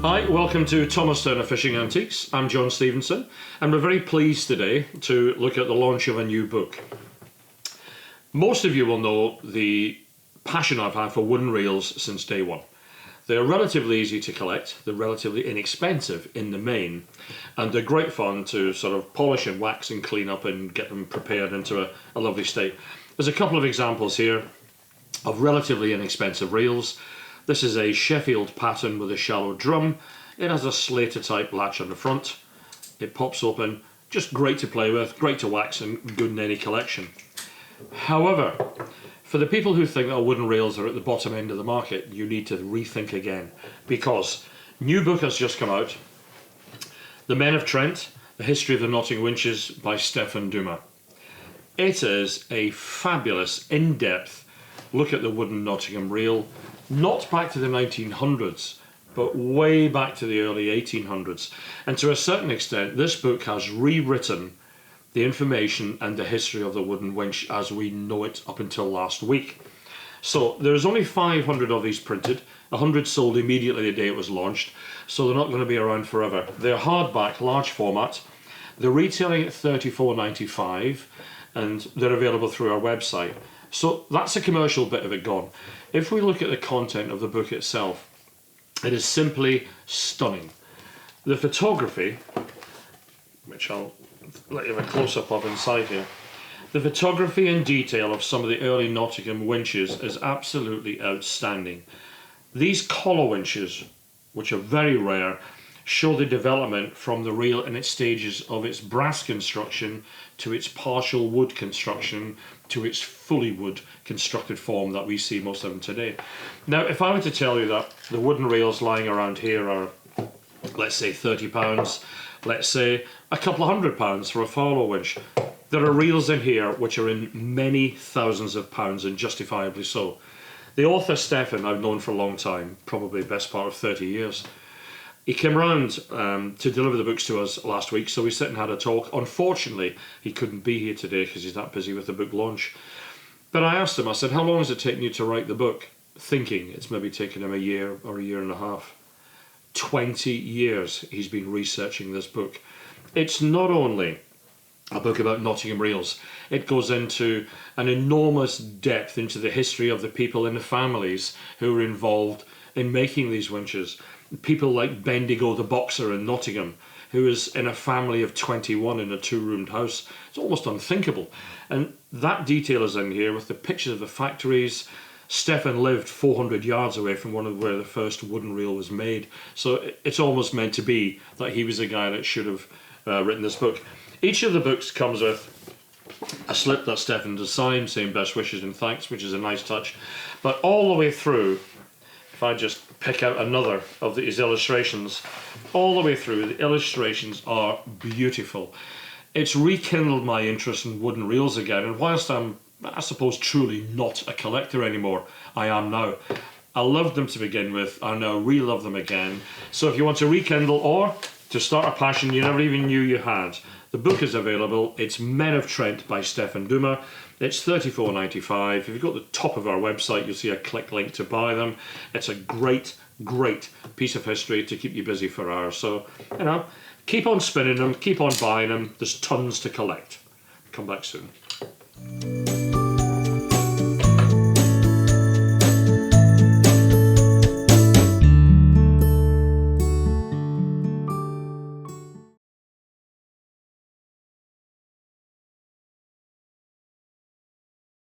Hi, welcome to Thomas Turner Fishing Antiques. I'm John Stevenson, and we're very pleased today to look at the launch of a new book. Most of you will know the passion I've had for wooden reels since day one. They're relatively easy to collect, they're relatively inexpensive in the main, and they're great fun to sort of polish and wax and clean up and get them prepared into a lovely state. There's a couple of examples here of relatively inexpensive reels. This is a Sheffield pattern with a shallow drum. It has a Slater type latch on the front. It pops open, just great to play with, great to wax and good in any collection. However, for the people who think that wooden reels are at the bottom end of the market, you need to rethink again, because new book has just come out, The Men of Trent, The History of the Nottingham Winches by Stefan Duma. It is a fabulous, in-depth look at the wooden Nottingham reel, not back to the 1900s, but way back to the early 1800s. And to a certain extent, this book has rewritten the information and the history of the wooden winch as we know it up until last week. So there's only 500 of these printed, 100 sold immediately the day it was launched, so they're not going to be around forever. They're hardback, large format. They're retailing at $34.95, and they're available through our website. So that's a commercial bit of it gone. If we look at the content of the book itself, it is simply stunning. The photography, which I'll let you have a close-up of inside here, the photography and detail of some of the early Nottingham winches is absolutely outstanding. These collar winches, which are very rare, show the development from the reel in its stages of its brass construction to its partial wood construction to its fully wood constructed form that we see most of them today. Now, if I were to tell you that the wooden reels lying around here are, let's say, £30, let's say a couple of £100 for a follow winch, there are reels in here which are in many thousands of pounds, and justifiably so. The author Stefan I've known for a long time, probably the best part of 30 years. He came round to deliver the books to us last week, so we sat and had a talk. Unfortunately, he couldn't be here today because he's that busy with the book launch. But I asked him, I said, how long has it taken you to write the book? Thinking it's maybe taken him a year or a year and a half. 20 years he's been researching this book. It's not only a book about Nottingham reels, it goes into an enormous depth into the history of the people and the families who were involved in making these winches. People like Bendigo the boxer in Nottingham, who is in a family of 21 in a two-roomed house. It's almost unthinkable. And that detail is in here with the pictures of the factories. Stefan lived 400 yards away from one of where the first wooden reel was made. So it's almost meant to be that he was the guy that should have written this book. Each of the books comes with a slip that Stefan has signed saying best wishes and thanks, which is a nice touch. But all the way through, if I just pick out another of these illustrations, all the way through, the illustrations are beautiful. It's rekindled my interest in wooden reels again, and whilst I'm, I suppose, truly not a collector anymore, I am now. I loved them to begin with, I now re-love them again. So if you want to rekindle or to start a passion you never even knew you had, the book is available. It's Men of Trent by Stefan Duma. It's $34.95. If you go to the top of our website, you'll see a click link to buy them. It's a great, great piece of history to keep you busy for hours. So, you know, keep on spinning them, keep on buying them. There's tons to collect. Come back soon.